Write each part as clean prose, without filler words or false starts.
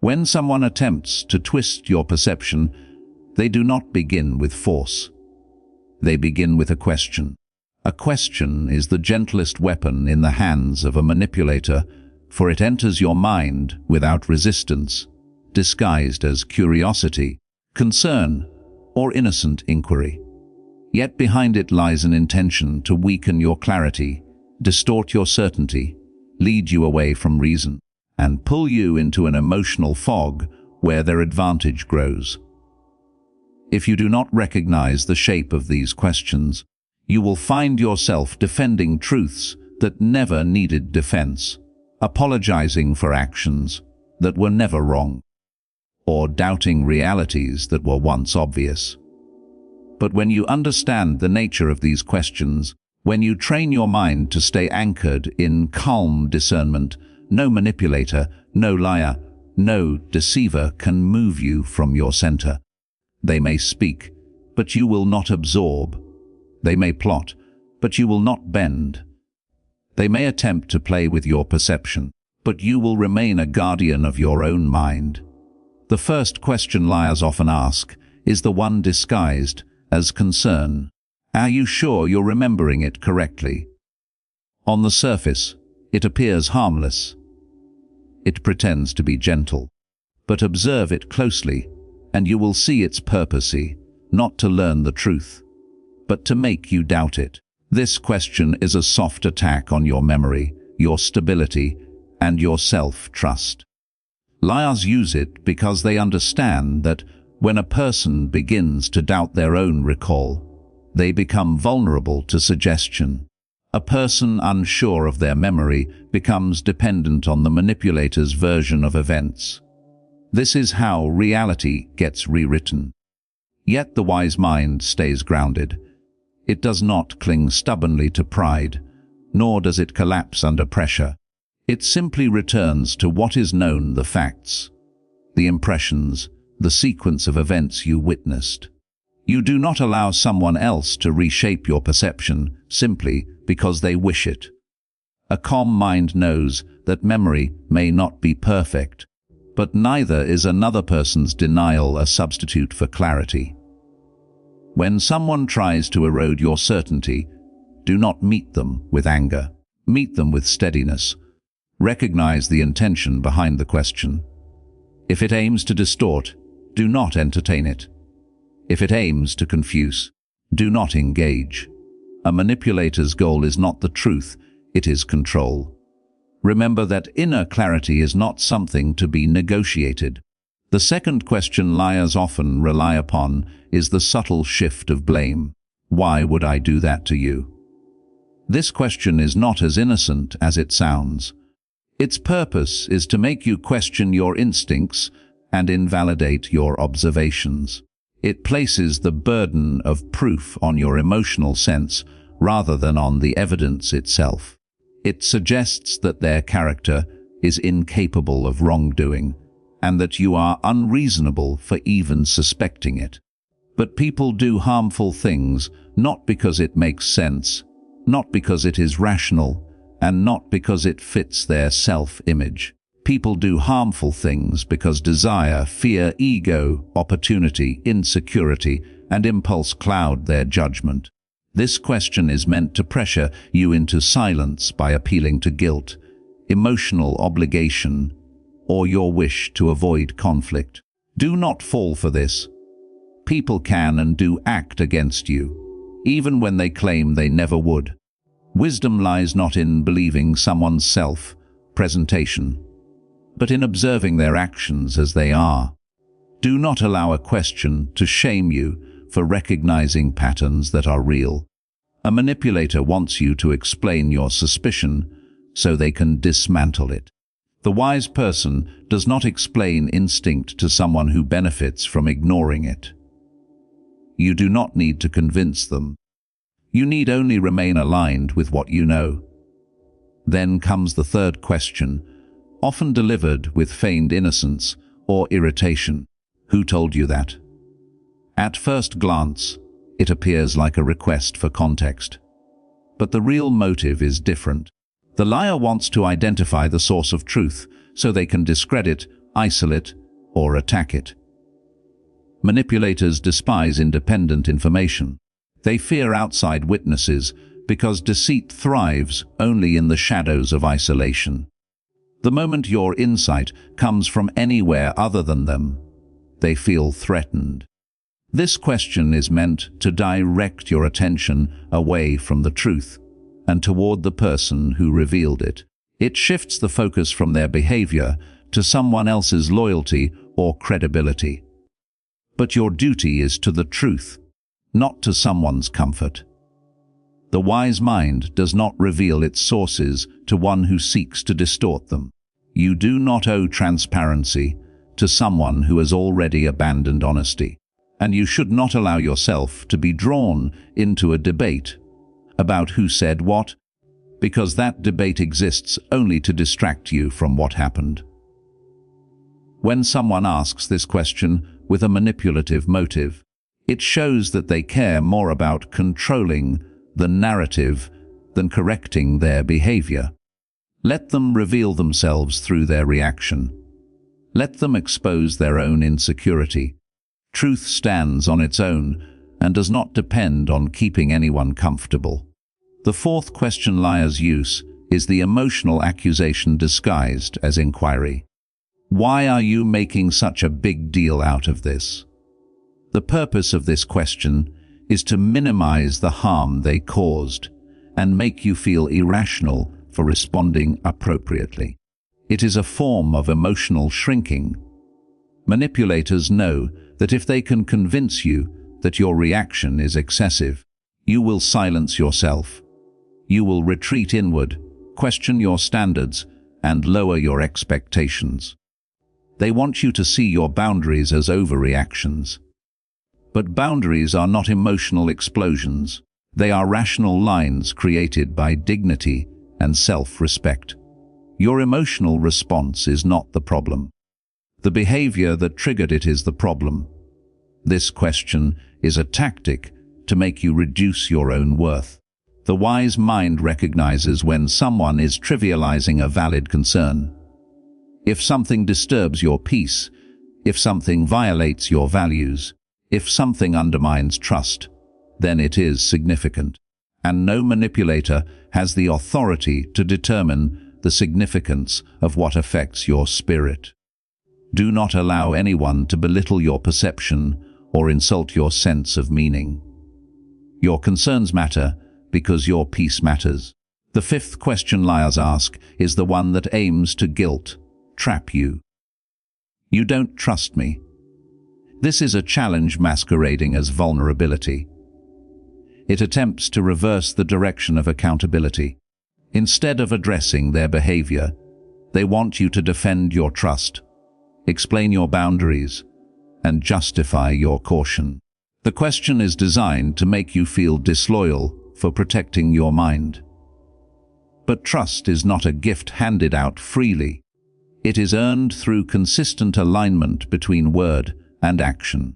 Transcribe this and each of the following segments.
When someone attempts to twist your perception, they do not begin with force. They begin with a question. A question is the gentlest weapon in the hands of a manipulator, for it enters your mind without resistance, disguised as curiosity, concern, or innocent inquiry. Yet behind it lies an intention to weaken your clarity, distort your certainty, lead you away from reason, and pull you into an emotional fog where their advantage grows. If you do not recognize the shape of these questions, you will find yourself defending truths that never needed defense, apologizing for actions that were never wrong, or doubting realities that were once obvious. But when you understand the nature of these questions, when you train your mind to stay anchored in calm discernment, no manipulator, no liar, no deceiver can move you from your center. They may speak, but you will not absorb. They may plot, but you will not bend. They may attempt to play with your perception, but you will remain a guardian of your own mind. The first question liars often ask is the one disguised as concern. Are you sure you're remembering it correctly? On the surface, it appears harmless. It pretends to be gentle. But observe it closely, and you will see its purpose, not to learn the truth, but to make you doubt it. This question is a soft attack on your memory, your stability, and your self-trust. Liars use it because they understand that when a person begins to doubt their own recall, they become vulnerable to suggestion. A person unsure of their memory becomes dependent on the manipulator's version of events. This is how reality gets rewritten. Yet the wise mind stays grounded. It does not cling stubbornly to pride, nor does it collapse under pressure. It simply returns to what is known, the facts, the impressions, the sequence of events you witnessed. You do not allow someone else to reshape your perception simply because they wish it. A calm mind knows that memory may not be perfect, but neither is another person's denial a substitute for clarity. When someone tries to erode your certainty, do not meet them with anger. Meet them with steadiness. Recognize the intention behind the question. If it aims to distort, do not entertain it. If it aims to confuse, do not engage. A manipulator's goal is not the truth, it is control. Remember that inner clarity is not something to be negotiated. The second question liars often rely upon is the subtle shift of blame. Why would I do that to you? This question is not as innocent as it sounds. Its purpose is to make you question your instincts and invalidate your observations. It places the burden of proof on your emotional sense rather than on the evidence itself. It suggests that their character is incapable of wrongdoing and that you are unreasonable for even suspecting it. But people do harmful things not because it makes sense, not because it is rational, and not because it fits their self-image. People do harmful things because desire, fear, ego, opportunity, insecurity, and impulse cloud their judgment. This question is meant to pressure you into silence by appealing to guilt, emotional obligation, or your wish to avoid conflict. Do not fall for this. People can and do act against you, even when they claim they never would. Wisdom lies not in believing someone's self-presentation, but in observing their actions as they are. Do not allow a question to shame you for recognizing patterns that are real. A manipulator wants you to explain your suspicion so they can dismantle it. The wise person does not explain instinct to someone who benefits from ignoring it. You do not need to convince them. You need only remain aligned with what you know. Then comes the third question, often delivered with feigned innocence or irritation. Who told you that? At first glance, it appears like a request for context. But the real motive is different. The liar wants to identify the source of truth so they can discredit isolate, or attack it. Manipulators despise independent information. They fear outside witnesses because deceit thrives only in the shadows of isolation. The moment your insight comes from anywhere other than them, they feel threatened. This question is meant to direct your attention away from the truth and toward the person who revealed it. It shifts the focus from their behavior to someone else's loyalty or credibility. But your duty is to the truth, not to someone's comfort. The wise mind does not reveal its sources to one who seeks to distort them. You do not owe transparency to someone who has already abandoned honesty, and you should not allow yourself to be drawn into a debate about who said what, because that debate exists only to distract you from what happened. When someone asks this question with a manipulative motive, it shows that they care more about controlling the narrative than correcting their behavior. Let them reveal themselves through their reaction. Let them expose their own insecurity. Truth stands on its own and does not depend on keeping anyone comfortable. The fourth question liars use is the emotional accusation disguised as inquiry. Why are you making such a big deal out of this? The purpose of this question is to minimize the harm they caused and make you feel irrational for responding appropriately. It is a form of emotional shrinking. Manipulators know that if they can convince you that your reaction is excessive, you will silence yourself. You will retreat inward, question your standards, and lower your expectations. They want you to see your boundaries as overreactions. But boundaries are not emotional explosions. They are rational lines created by dignity and self-respect. Your emotional response is not the problem. The behavior that triggered it is the problem. This question is a tactic to make you reduce your own worth. The wise mind recognizes when someone is trivializing a valid concern. If something disturbs your peace, if something violates your values, if something undermines trust, then it is significant. And no manipulator has the authority to determine the significance of what affects your spirit. Do not allow anyone to belittle your perception or insult your sense of meaning. Your concerns matter because your peace matters. The fifth question liars ask is the one that aims to trap you. You don't trust me. This is a challenge masquerading as vulnerability. It attempts to reverse the direction of accountability. Instead of addressing their behavior, they want you to defend your trust, explain your boundaries, and justify your caution. The question is designed to make you feel disloyal for protecting your mind. But trust is not a gift handed out freely. It is earned through consistent alignment between word and action.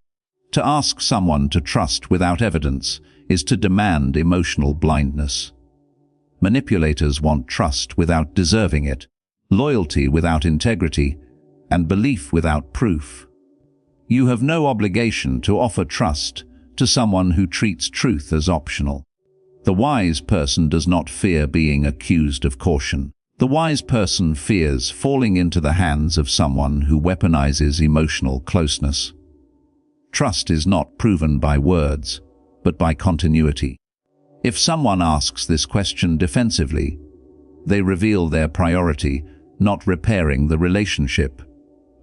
To ask someone to trust without evidence is to demand emotional blindness. Manipulators want trust without deserving it, loyalty without integrity, and belief without proof. You have no obligation to offer trust to someone who treats truth as optional. The wise person does not fear being accused of caution. The wise person fears falling into the hands of someone who weaponizes emotional closeness. Trust is not proven by words, but by continuity. If someone asks this question defensively, they reveal their priority, not repairing the relationship,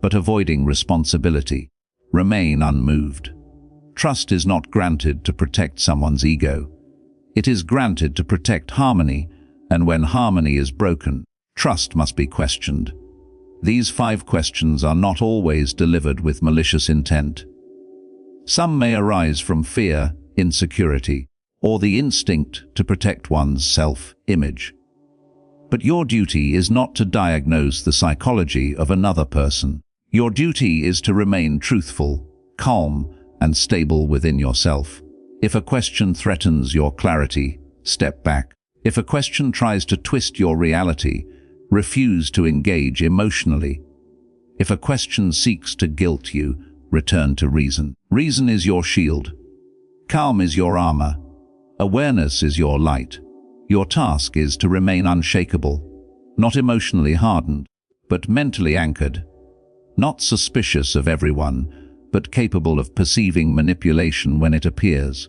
but avoiding responsibility. Remain unmoved. Trust is not granted to protect someone's ego. It is granted to protect harmony, and when harmony is broken, trust must be questioned. These 5 questions are not always delivered with malicious intent. Some may arise from fear, insecurity, or the instinct to protect one's self-image. But your duty is not to diagnose the psychology of another person. Your duty is to remain truthful, calm, and stable within yourself. If a question threatens your clarity, step back. If a question tries to twist your reality, refuse to engage emotionally. If a question seeks to guilt you, return to reason. Reason is your shield. Calm is your armor. Awareness is your light. Your task is to remain unshakable, not emotionally hardened, but mentally anchored, not suspicious of everyone, but capable of perceiving manipulation when it appears,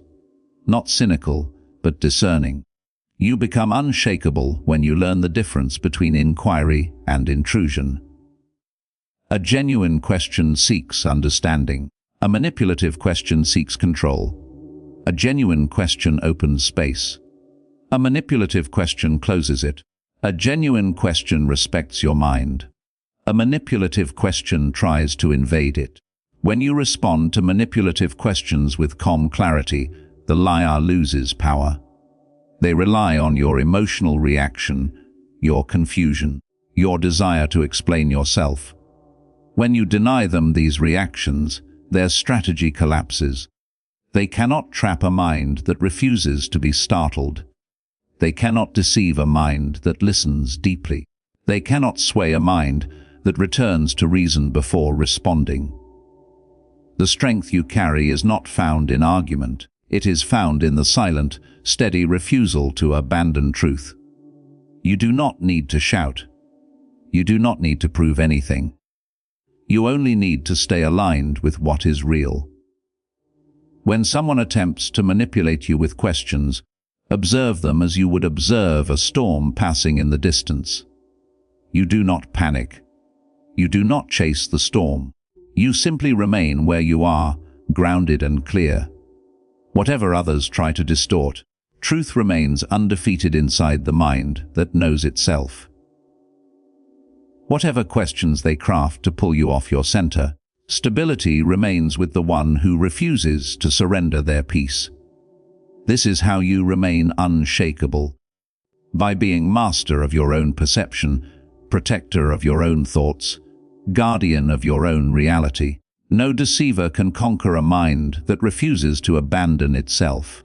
not cynical, but discerning. You become unshakable when you learn the difference between inquiry and intrusion. A genuine question seeks understanding. A manipulative question seeks control. A genuine question opens space. A manipulative question closes it. A genuine question respects your mind. A manipulative question tries to invade it. When you respond to manipulative questions with calm clarity, the liar loses power. They rely on your emotional reaction, your confusion, your desire to explain yourself. When you deny them these reactions, their strategy collapses. They cannot trap a mind that refuses to be startled. They cannot deceive a mind that listens deeply. They cannot sway a mind that returns to reason before responding. The strength you carry is not found in argument. It is found in the silent, steady refusal to abandon truth. You do not need to shout. You do not need to prove anything. You only need to stay aligned with what is real. When someone attempts to manipulate you with questions, observe them as you would observe a storm passing in the distance. You do not panic. You do not chase the storm. You simply remain where you are, grounded and clear. Whatever others try to distort, truth remains undefeated inside the mind that knows itself. Whatever questions they craft to pull you off your center, stability remains with the one who refuses to surrender their peace. This is how you remain unshakable. By being master of your own perception, protector of your own thoughts, guardian of your own reality. No deceiver can conquer a mind that refuses to abandon itself.